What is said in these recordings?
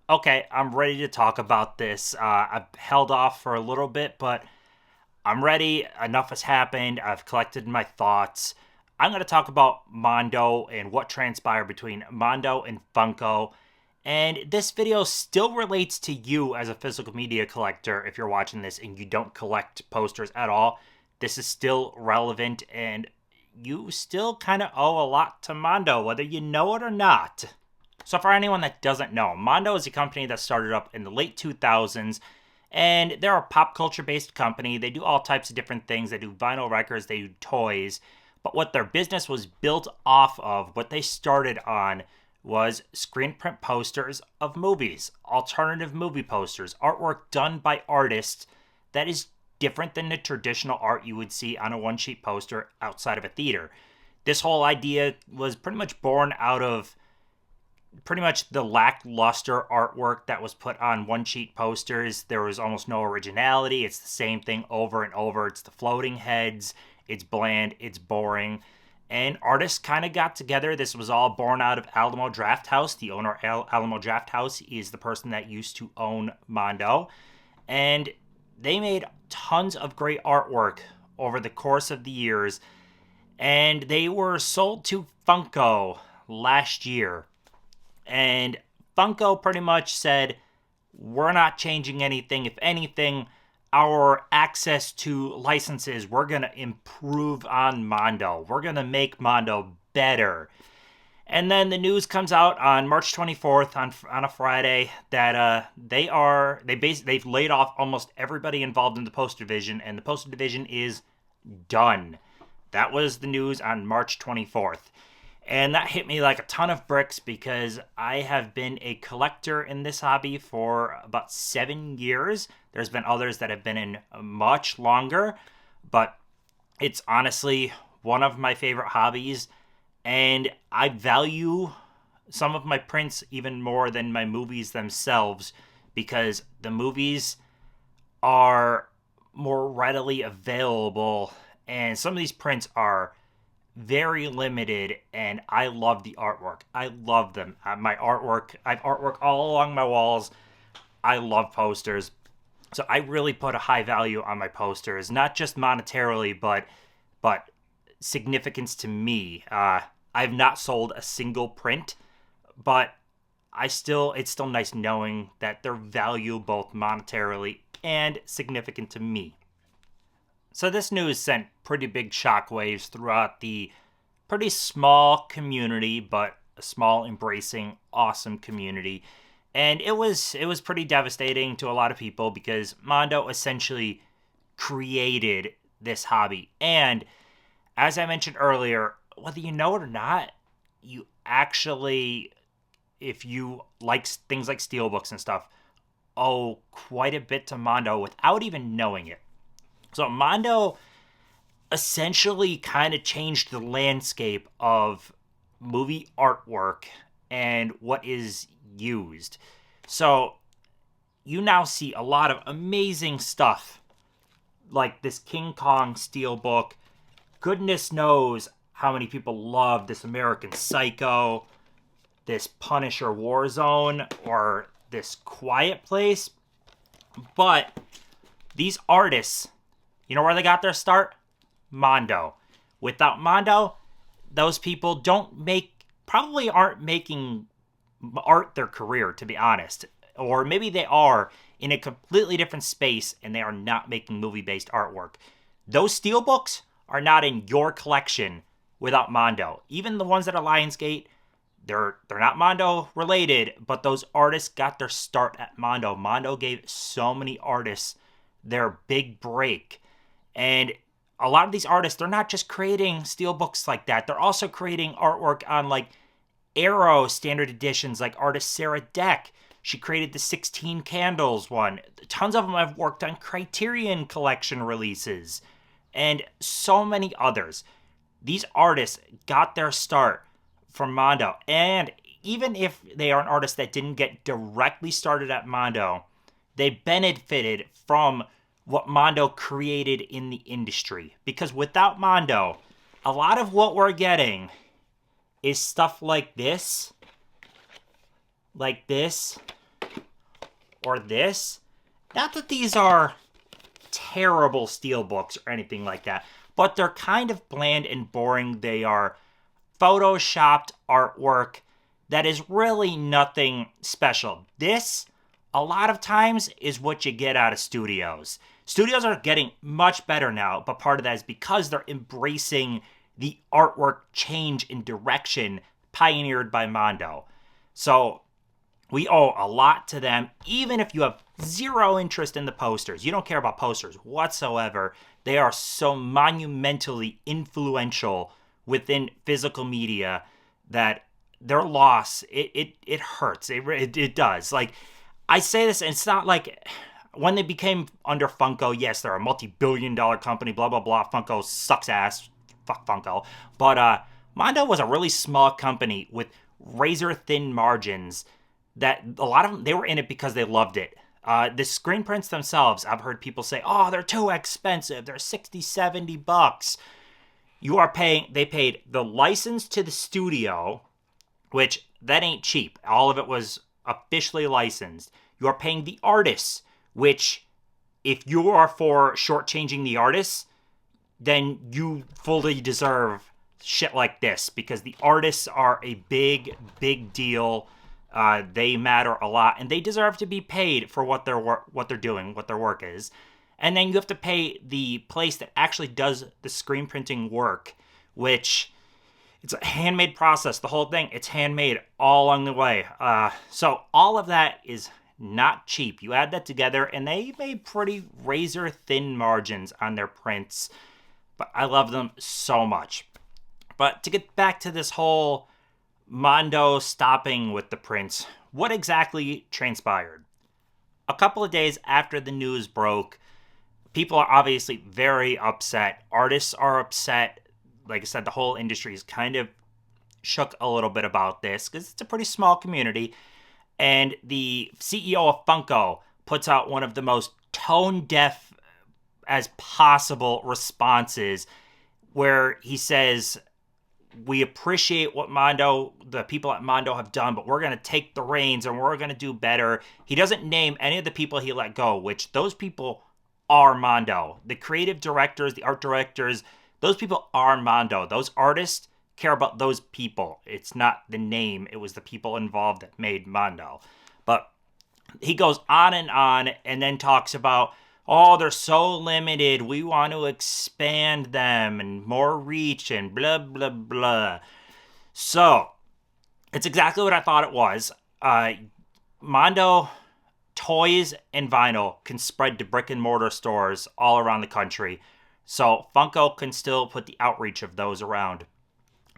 Okay, I'm ready to talk about this. I've held off for a little bit, but I'm ready. Enough has happened. I've collected my thoughts. I'm going to talk about Mondo and what transpired between Mondo and Funko. And this video still relates to you as a physical media collector if you're watching this and you don't collect posters at all. This is still relevant and you still kind of owe a lot to Mondo, whether you know it or not. So, for anyone that doesn't know, Mondo is a company that started up in the late 2000s, and they're a pop culture based company. They do all types of different things. They do vinyl records, they do toys. But what their business was built off of, what they started on, was screen print posters of movies, alternative movie posters, artwork done by artists that is different than the traditional art you would see on a one sheet poster outside of a theater. This whole idea was pretty much born out of pretty much the lackluster artwork that was put on one sheet posters. There was almost no originality. It's the same thing over and over. It's the floating heads. It's bland. It's boring. And artists kind of got together. This was all born out of Alamo Drafthouse. The owner of Alamo Drafthouse is the person that used to own Mondo. And they made tons of great artwork over the course of the years. And they were sold to Funko last year. And Funko pretty much said, we're not changing anything. If anything, our access to licenses, we're going to improve on Mondo. We're going to make Mondo better. And then the news comes out on March 24th on a Friday that they've laid off almost everybody involved in the poster division, and the poster division is done. That was the news on March 24th. And that hit me like a ton of bricks because I have been a collector in this hobby for about 7 years. There's been others that have been in much longer, but it's honestly one of my favorite hobbies. And I value some of my prints even more than my movies themselves because the movies are more readily available. And some of these prints are very limited, and I love the artwork. I love them. I have artwork all along my walls. I love posters. So I really put a high value on my posters, not just monetarily, but significance to me. I've not sold a single print, but it's still nice knowing that they're valuable both monetarily and significant to me. So this news sent pretty big shockwaves throughout the pretty small community, but a small, embracing, awesome community. And it was pretty devastating to a lot of people because Mondo essentially created this hobby. And as I mentioned earlier, whether you know it or not, you actually, if you like things like steelbooks and stuff, owe quite a bit to Mondo without even knowing it. So Mondo essentially kind of changed the landscape of movie artwork and what is used. So you now see a lot of amazing stuff like this King Kong steelbook. Goodness knows how many people love this American Psycho, this Punisher Warzone, or this Quiet Place. But these artists, you know where they got their start? Mondo. Without Mondo, those people probably aren't making art their career, to be honest. Or maybe they are in a completely different space and they are not making movie-based artwork. Those steelbooks are not in your collection without Mondo. Even the ones that are Lionsgate, they're not Mondo related, but those artists got their start at Mondo. Mondo gave so many artists their big break. And a lot of these artists, they're not just creating steelbooks like that. They're also creating artwork on like Arrow standard editions, like artist Sarah Deck. She created the 16 Candles one. Tons of them have worked on Criterion Collection releases and so many others. These artists got their start from Mondo. And even if they are an artist that didn't get directly started at Mondo, they benefited from what Mondo created in the industry. Because without Mondo, a lot of what we're getting is stuff like this, or this. Not that these are terrible steelbooks or anything like that, but they're kind of bland and boring. They are photoshopped artwork that is really nothing special. This, a lot of times, is what you get out of studios. Studios are getting much better now, but part of that is because they're embracing the artwork change in direction pioneered by Mondo. So we owe a lot to them, even if you have zero interest in the posters. You don't care about posters whatsoever. They are so monumentally influential within physical media that their loss, it hurts. It does. Like, I say this, and it's not like when they became under Funko, yes, they're a multi-billion-dollar company, blah, blah, blah. Funko sucks ass. Fuck Funko. But Mondo was a really small company with razor-thin margins that a lot of them, they were in it because they loved it. The screen prints themselves, I've heard people say, oh, they're too expensive. They're $60-$70. They paid the license to the studio, which that ain't cheap. All of it was officially licensed. You are paying the artists, which if you are for shortchanging the artists, then you fully deserve shit like this, because the artists are a big, big deal. They matter a lot, and they deserve to be paid for what they're doing, what their work is. And then you have to pay the place that actually does the screen printing work, which it's a handmade process. The whole thing, it's handmade all along the way. So all of that is not cheap. You add that together, and they made pretty razor-thin margins on their prints. But I love them so much. But to get back to this whole Mondo stopping with the prints, what exactly transpired? A couple of days after the news broke, people are obviously very upset. Artists are upset. Like I said, the whole industry is kind of shook a little bit about this because it's a pretty small community. And the CEO of Funko puts out one of the most tone-deaf as possible responses, where he says, we appreciate what the people at Mondo have done, but we're going to take the reins and we're going to do better. He doesn't name any of the people he let go, which those people are Mondo. The creative directors, the art directors, those people are Mondo. Those artists care about those people. It's not the name. It was the people involved that made Mondo. But he goes on and then talks about, oh, they're so limited. We want to expand them and more reach and blah, blah, blah. So, it's exactly what I thought it was. Mondo toys and vinyl can spread to brick and mortar stores all around the country. So, Funko can still put the outreach of those around.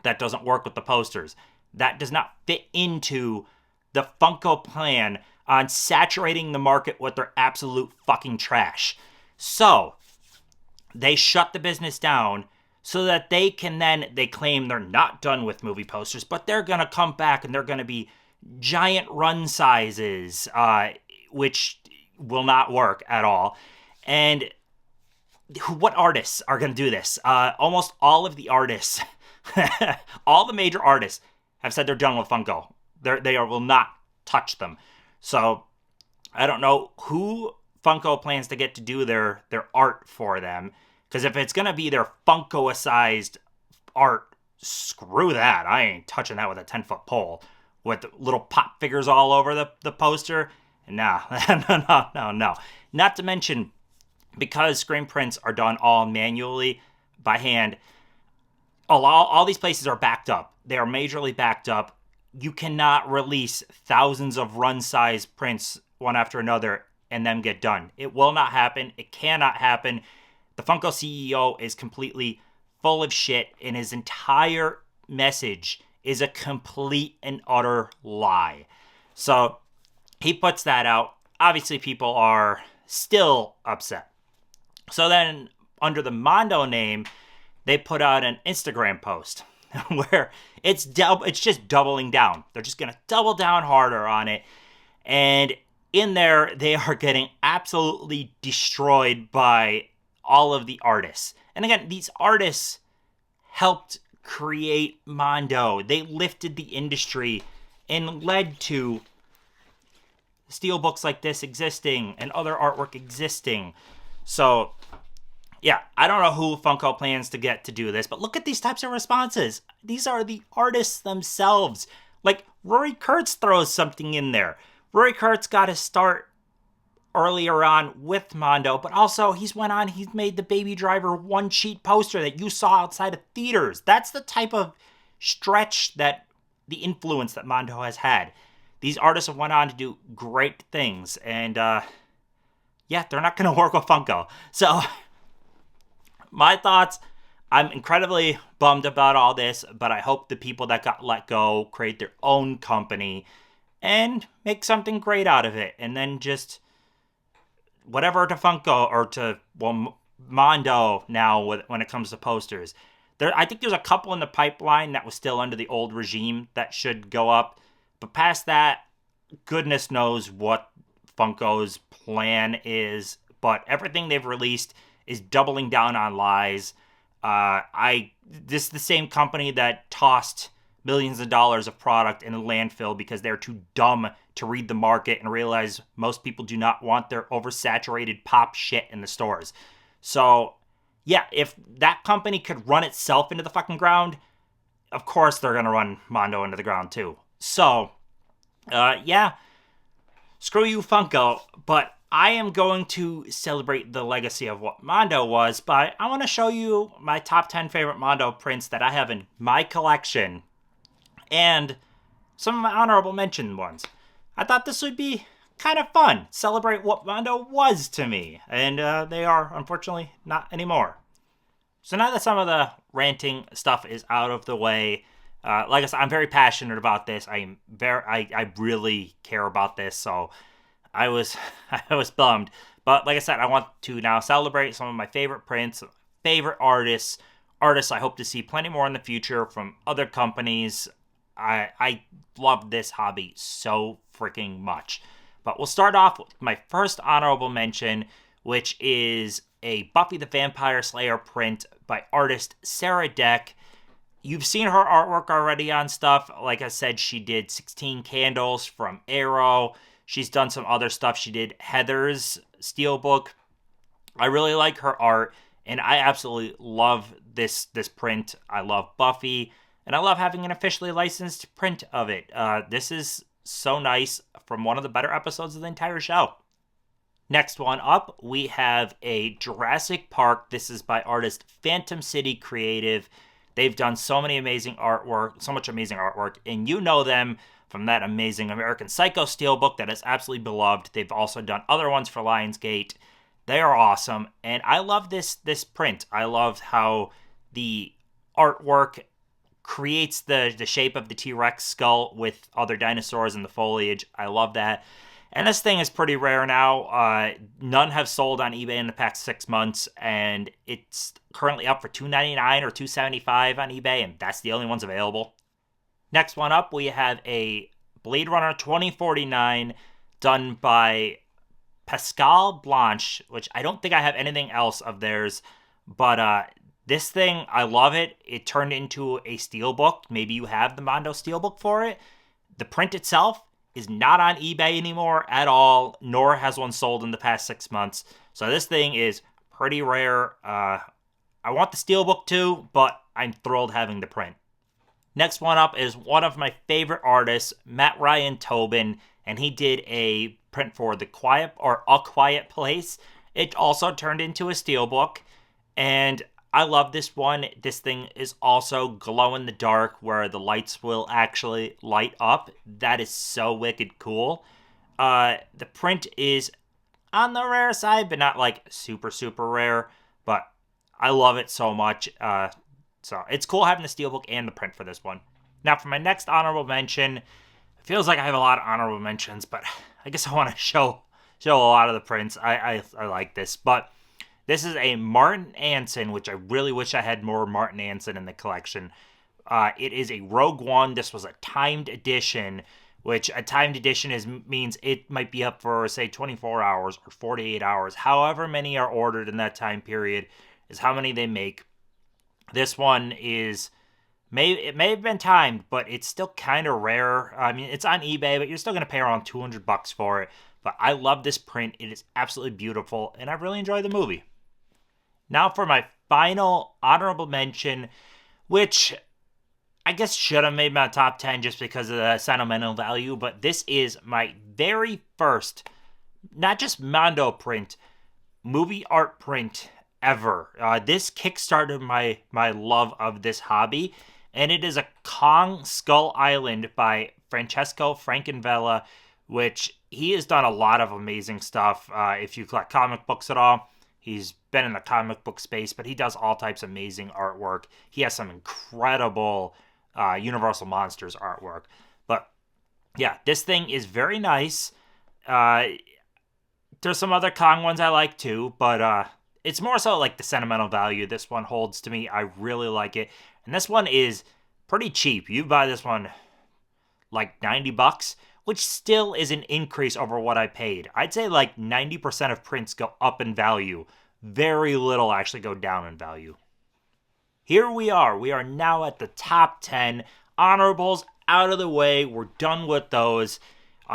That doesn't work with the posters. That does not fit into the Funko plan on saturating the market with their absolute fucking trash. So, they shut the business down so that they claim they're not done with movie posters, but they're going to come back and they're going to be giant run sizes, which will not work at all. And what artists are going to do this? Almost all of the artists, all the major artists have said they're done with Funko. They will not touch them. So, I don't know who Funko plans to get to do their art for them. Because if it's going to be their Funko-sized art, screw that. I ain't touching that with a 10-foot pole. With little pop figures all over the poster. No. Not to mention, because screen prints are done all manually by hand, all these places are backed up. They are majorly backed up. You cannot release thousands of run-size prints one after another and them get done. It will not happen. It cannot happen. The Funko CEO is completely full of shit, and his entire message is a complete and utter lie. So he puts that out. Obviously, people are still upset. So then, under the Mondo name, they put out an Instagram post where it's just doubling down. They're just going to double down harder on it. And in there, they are getting absolutely destroyed by all of the artists. And again, these artists helped create Mondo. They lifted the industry and led to steelbooks like this existing and other artwork existing. So, yeah, I don't know who Funko plans to get to do this, but look at these types of responses. These are the artists themselves. Like, Rory Kurtz throws something in there. Rory Kurtz got his start earlier on with Mondo, but also he's made the Baby Driver one-sheet poster that you saw outside of theaters. That's the type of stretch that the influence that Mondo has had. These artists have went on to do great things, and yeah, they're not going to work with Funko. So, my thoughts, I'm incredibly bummed about all this, but I hope the people that got let go create their own company and make something great out of it, and then just whatever to Funko or to, well, Mondo now when it comes to posters. I think there's a couple in the pipeline that was still under the old regime that should go up. But past that, goodness knows what Funko's plan is. But everything they've released is doubling down on lies. This is the same company that tossed millions of dollars of product in a landfill because they're too dumb to read the market and realize most people do not want their oversaturated pop shit in the stores. So, yeah, if that company could run itself into the fucking ground, of course they're going to run Mondo into the ground too. So, yeah, screw you, Funko, but I am going to celebrate the legacy of what Mondo was, but I want to show you my top 10 favorite Mondo prints that I have in my collection, and some of my honorable mention ones. I thought this would be kind of fun. Celebrate what Mondo was to me. And they are, unfortunately, not anymore. So now that some of the ranting stuff is out of the way, like I said, I'm very passionate about this. I really care about this. So I was bummed. But like I said, I want to now celebrate some of my favorite prints, favorite artists I hope to see plenty more in the future from other companies. I love this hobby so freaking much. But we'll start off with my first honorable mention, which is a Buffy the Vampire Slayer print by artist Sarah Deck. You've seen her artwork already on stuff. Like I said, she did 16 Candles from Arrow. She's done some other stuff. She did Heather's Steelbook. I really like her art, and I absolutely love this print. I love Buffy, and I love having an officially licensed print of it. This is so nice, from one of the better episodes of the entire show. Next one up, we have a Jurassic Park. This is by artist Phantom City Creative. They've done so much amazing artwork, and you know them from that amazing American Psycho Steelbook that is absolutely beloved. They've also done other ones for Lionsgate. They are awesome, and I love this print. I love how the artwork creates the shape of the T-Rex skull with other dinosaurs in the foliage. I love that. And this thing is pretty rare now. None have sold on eBay in the past 6 months, and it's currently up for $2.99 or $2.75 on eBay, and that's the only ones available. Next one up, we have a Blade Runner 2049 done by Pascal Blanche, which I don't think I have anything else of theirs, but this thing, I love it. It turned into a steelbook. Maybe you have the Mondo steelbook for it. The print itself is not on eBay anymore at all, nor has one sold in the past 6 months. So this thing is pretty rare. I want the steelbook too, but I'm thrilled having the print. Next one up is one of my favorite artists, Matt Ryan Tobin, and he did a print for A Quiet Place. It also turned into a steelbook, and I love this one. This thing is also glow in the dark where the lights will actually light up. That is so wicked cool. The print is on the rare side, but not like super, super rare. But I love it so much. So it's cool having the steelbook and the print for this one. Now for my next honorable mention, it feels like I have a lot of honorable mentions, but I guess I want to show a lot of the prints. I like this, but this is a Martin Anson, which I really wish I had more Martin Anson in the collection. It is a Rogue One. This was a timed edition, which a timed edition means it might be up for, say, 24 hours or 48 hours. However many are ordered in that time period is how many they make. This one is It may have been timed, but it's still kind of rare. I mean, it's on eBay, but you're still gonna pay around $200 for it. But I love this print. It is absolutely beautiful, and I really enjoy the movie. Now for my final honorable mention, which I guess should have made my top 10 just because of the sentimental value, but this is my very first, not just Mondo print, movie art print ever. This kickstarted my love of this hobby, and it is a Kong Skull Island by Francesco Francavilla, which he has done a lot of amazing stuff. If you collect comic books at all, he's been in the comic book space, but he does all types of amazing artwork. He has some incredible Universal Monsters artwork. But yeah, this thing is very nice. There's some other Kong ones I like too, but it's more so like the sentimental value this one holds to me. I really like it. And this one is pretty cheap. You buy this one like $90, which still is an increase over what I paid. I'd say like 90% of prints go up in value. Very little actually go down in value. Here we are. We are now at the top 10. Honorables out of the way. We're done with those.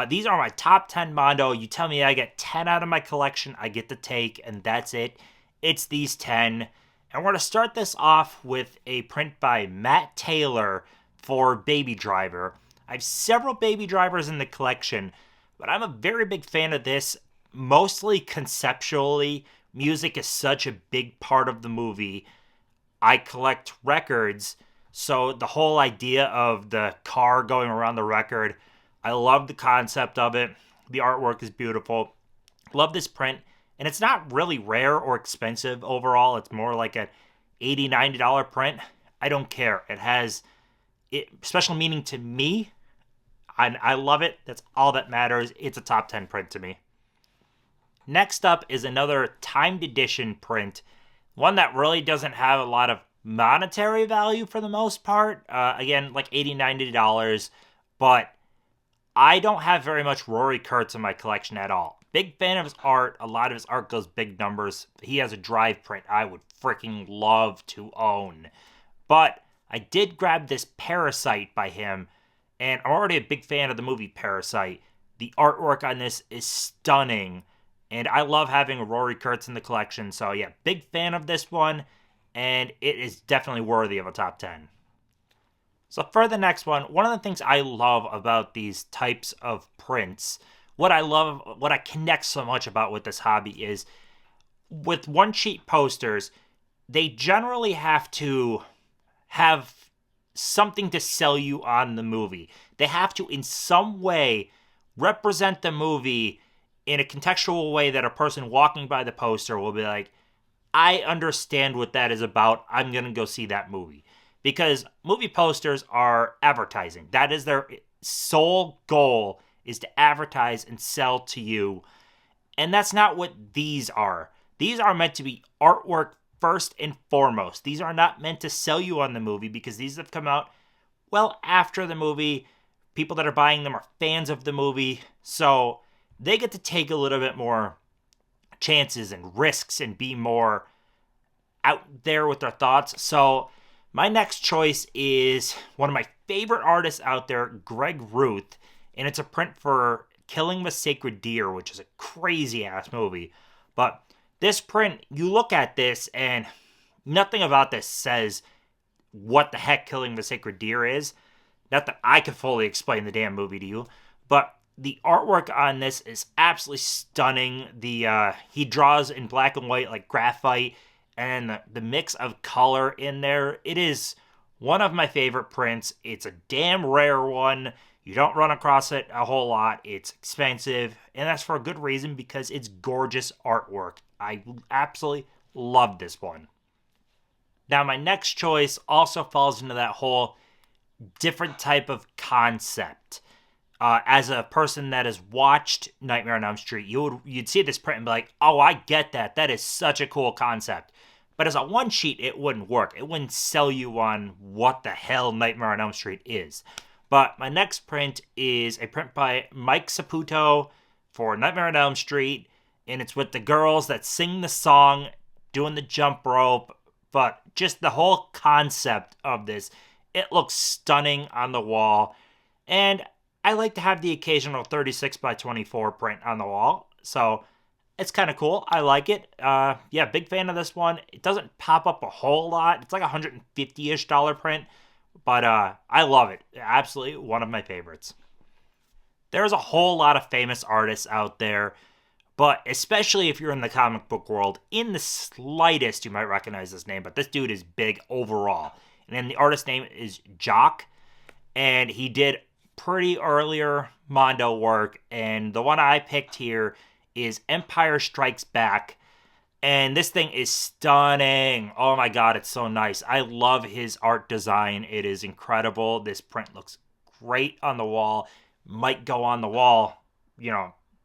These are my top 10 Mondo. You tell me I get 10 out of my collection, I get to take, and that's it. It's these 10. And we're going to start this off with a print by Matt Taylor for Baby Driver. I have several Baby Drivers in the collection, but I'm a very big fan of this, mostly conceptually. Music is such a big part of the movie. I collect records, so the whole idea of the car going around the record, I love the concept of it. The artwork is beautiful. Love this print. And it's not really rare or expensive overall. It's more like a $80, $90 print. I don't care. It has special meaning to me. I love it. That's all that matters. It's a top 10 print to me. Next up is another timed edition print. One that really doesn't have a lot of monetary value for the most part. Again, like $80, $90. But I don't have very much Rory Kurtz in my collection at all. Big fan of his art. A lot of his art goes big numbers. He has a drive print I would freaking love to own. But I did grab this Parasite by him, and I'm already a big fan of the movie Parasite. The artwork on this is stunning, and I love having a Rory Kurtz in the collection. So yeah, big fan of this one, and it is definitely worthy of a top 10. So for the next one of the things I love about these types of prints, what I connect so much about with this hobby is with one-sheet posters, they generally have to have something to sell you on the movie. They have to, in some way, represent the movie in a contextual way that a person walking by the poster will be like, I understand what that is about. I'm going to go see that movie. Because movie posters are advertising. That is their sole goal, is to advertise and sell to you. And that's not what these are. These are meant to be artwork first and foremost. These are not meant to sell you on the movie because these have come out well after the movie. People that are buying them are fans of the movie. So they get to take a little bit more chances and risks and be more out there with their thoughts. So my next choice is one of my favorite artists out there, Greg Ruth, and it's a print for Killing the Sacred Deer, which is a crazy-ass movie. But this print, you look at this, and nothing about this says what the heck Killing the Sacred Deer is. Not that I can fully explain the damn movie to you, but the artwork on this is absolutely stunning. He draws in black and white like graphite, and the mix of color in there, it is one of my favorite prints. It's a damn rare one. You don't run across it a whole lot. It's expensive, and that's for a good reason because it's gorgeous artwork. I absolutely love this one. Now, my next choice also falls into that whole different type of concept. As a person that has watched Nightmare on Elm Street, you'd see this print and be like, oh, I get that. That is such a cool concept. But as a one sheet, it wouldn't work. It wouldn't sell you on what the hell Nightmare on Elm Street is. But my next print is a print by Mike Saputo for Nightmare on Elm Street. And it's with the girls that sing the song, doing the jump rope. But just the whole concept of this It looks stunning on the wall. And I like to have the occasional 36 by 24 print on the wall. So it's kind of cool. I like it. Yeah, big fan of this one. It doesn't pop up a whole lot. It's like $150-ish print. But I love it. Absolutely one of my favorites. There's a whole lot of famous artists out there, but especially if you're in the comic book world, in the slightest, you might recognize this name, but this dude is big overall. And then the artist's name is Jock, and he did pretty earlier Mondo work, and the one I picked here is Empire Strikes Back, and this thing is stunning. Oh my god, it's so nice. I love his art design. It is incredible. This print looks great on the wall. Might go on the wall,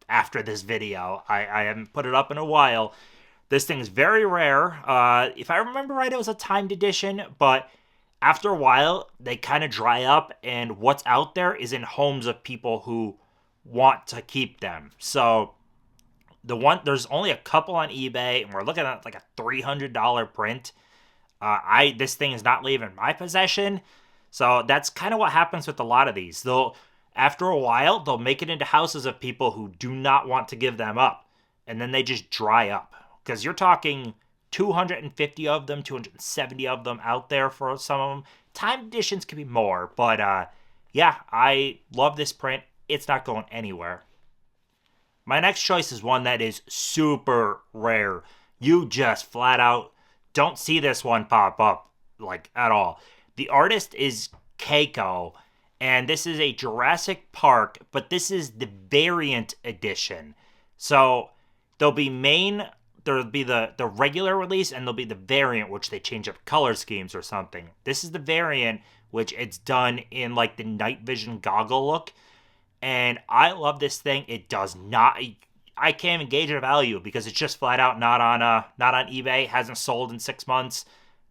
after this video. I haven't put it up in a while. This thing is very rare. If I remember right, it was a timed edition, but after a while, they kind of dry up, and what's out there is in homes of people who want to keep them. So there's only a couple on eBay, and we're looking at like a $300 print. This thing is not leaving my possession, so that's kind of what happens with a lot of these. After a while, they'll make it into houses of people who do not want to give them up, and then they just dry up. Because you're talking 250 of them, 270 of them out there for some of them. Time editions can be more, but yeah, I love this print. It's not going anywhere. My next choice is one that is super rare. You just flat out don't see this one pop up, like, at all. The artist is Keiko, and this is a Jurassic Park, but this is the variant edition. So there'll be the regular release, and there'll be the variant, which they change up color schemes or something. This is the variant, which it's done in like the night vision goggle look. And I love this thing. It does not, I can't even gauge the value because it's just flat out not on eBay. Hasn't sold in 6 months.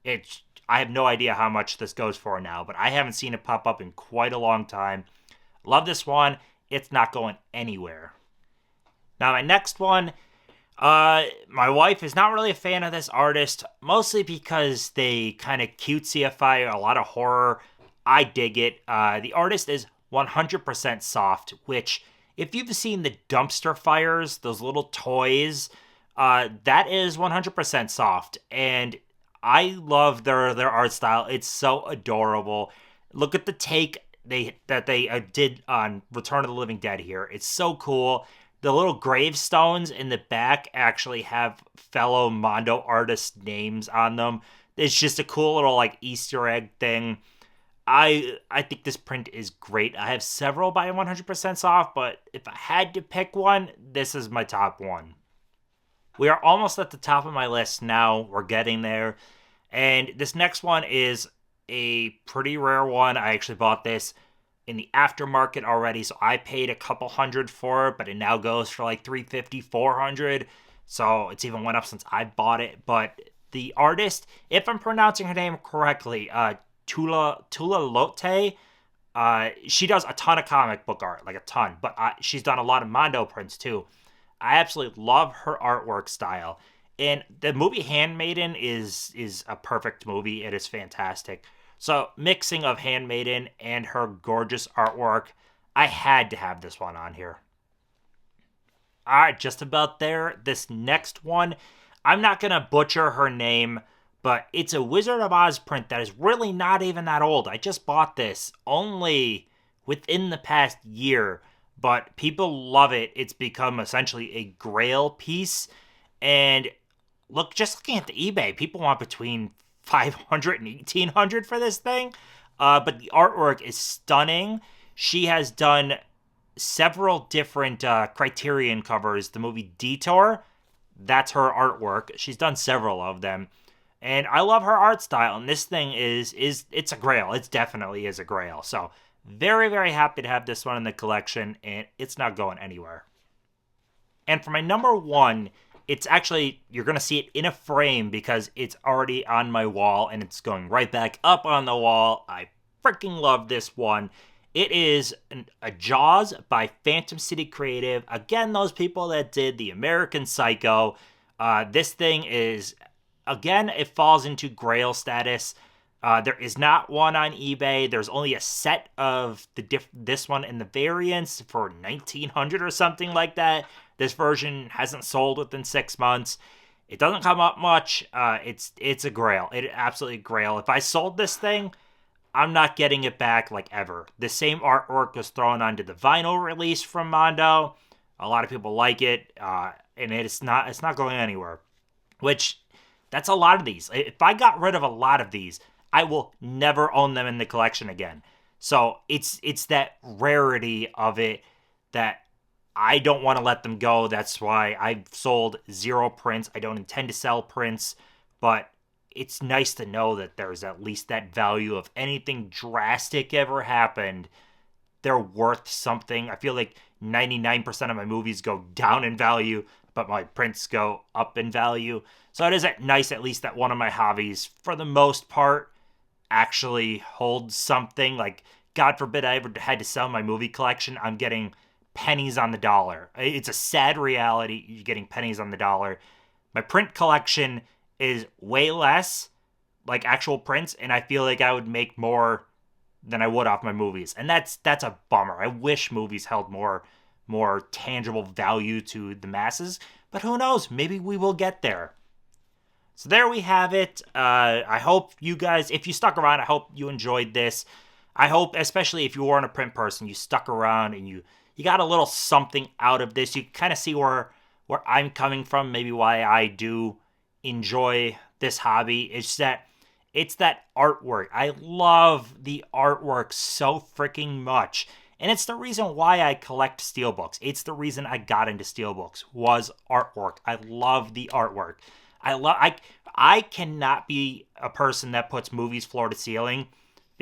I have no idea how much this goes for now, but I haven't seen it pop up in quite a long time. Love this one. It's not going anywhere. Now my next one, my wife is not really a fan of this artist, mostly because they kind of cutesy-ify a lot of horror. I dig it. The artist is 100% soft, which, if you've seen the dumpster fires, those little toys, that is 100% soft, and I love their art style. It's so adorable. Look at the take that they did on Return of the Living Dead here. It's so cool. The little gravestones in the back actually have fellow Mondo artists' names on them. It's just a cool little like Easter egg thing. I think this print is great. I have several by 100% soft, but if I had to pick one, this is my top one. We are almost at the top of my list now. We're getting there. And this next one is a pretty rare one. I actually bought this in the aftermarket already, so I paid a couple $100 for it, but it now goes for like $350, $400. So it's even went up since I bought it. But the artist, if I'm pronouncing her name correctly, Tula Lotte. She does a ton of comic book art, like a ton, but she's done a lot of Mondo prints too. I absolutely love her artwork style. And the movie Handmaiden is a perfect movie. It is fantastic. So mixing of Handmaiden and her gorgeous artwork, I had to have this one on here. All right, just about there. This next one, I'm not going to butcher her name, but it's a Wizard of Oz print that is really not even that old. I just bought this only within the past year, but people love it. It's become essentially a grail piece. And just looking at the eBay, people want between $500 and $1,800 for this thing. But the artwork is stunning. She has done several different Criterion covers. The movie Detour, that's her artwork. She's done several of them. And I love her art style, and this thing it's a grail. It definitely is a grail. So very, very happy to have this one in the collection, and it's not going anywhere. And for my number one, it's actually, you're going to see it in a frame because it's already on my wall, and it's going right back up on the wall. I freaking love this one. It is a Jaws by Phantom City Creative. Again, those people that did the American Psycho. This thing is... Again, it falls into grail status. There is not one on eBay. There's only a set of this one in the variants for 1900 or something like that. This version hasn't sold within 6 months. It doesn't come up much. It's a grail. It absolutely a grail. If I sold this thing, I'm not getting it back like ever. The same artwork was thrown onto the vinyl release from Mondo. A lot of people like it, and it's not going anywhere. Which, that's a lot of these. If I got rid of a lot of these, I will never own them in the collection again. So it's that rarity of it that I don't want to let them go. That's why I've sold 0 prints. I don't intend to sell prints, but it's nice to know that there's at least that value of anything drastic ever happened. They're worth something. I feel like 99% of my movies go down in value, but my prints go up in value. So it is nice at least that one of my hobbies, for the most part, actually holds something. Like, God forbid I ever had to sell my movie collection, I'm getting pennies on the dollar. It's a sad reality, you're getting pennies on the dollar. My print collection is way less, like actual prints, and I feel like I would make more than I would off my movies. And that's a bummer. I wish movies held more tangible value to the masses, but who knows? Maybe we will get there. So there we have it. I hope you guys, if you stuck around, I hope you enjoyed this. I hope, especially if you weren't a print person, you stuck around and you got a little something out of this. You kind of see where I'm coming from, maybe why I do enjoy this hobby. It's that artwork. I love the artwork so freaking much. And it's the reason why I collect steelbooks. It's the reason I got into steelbooks was artwork. I love the artwork. I cannot be a person that puts movies floor to ceiling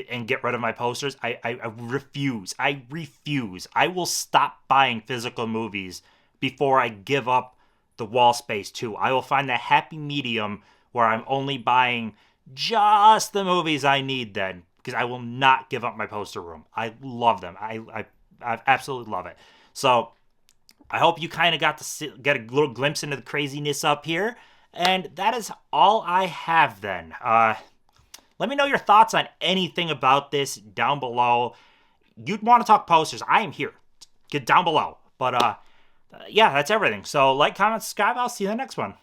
and get rid of my posters. I refuse. I refuse. I will stop buying physical movies before I give up the wall space too. I will find the happy medium where I'm only buying just the movies I need then, because I will not give up my poster room. I love them. I absolutely love it. So I hope you kind of got to get a little glimpse into the craziness up here. And that is all I have then. Let me know your thoughts on anything about this down below. You'd want to talk posters, I am here. Get down below. But yeah, that's everything. So like, comment, subscribe. I'll see you in the next one.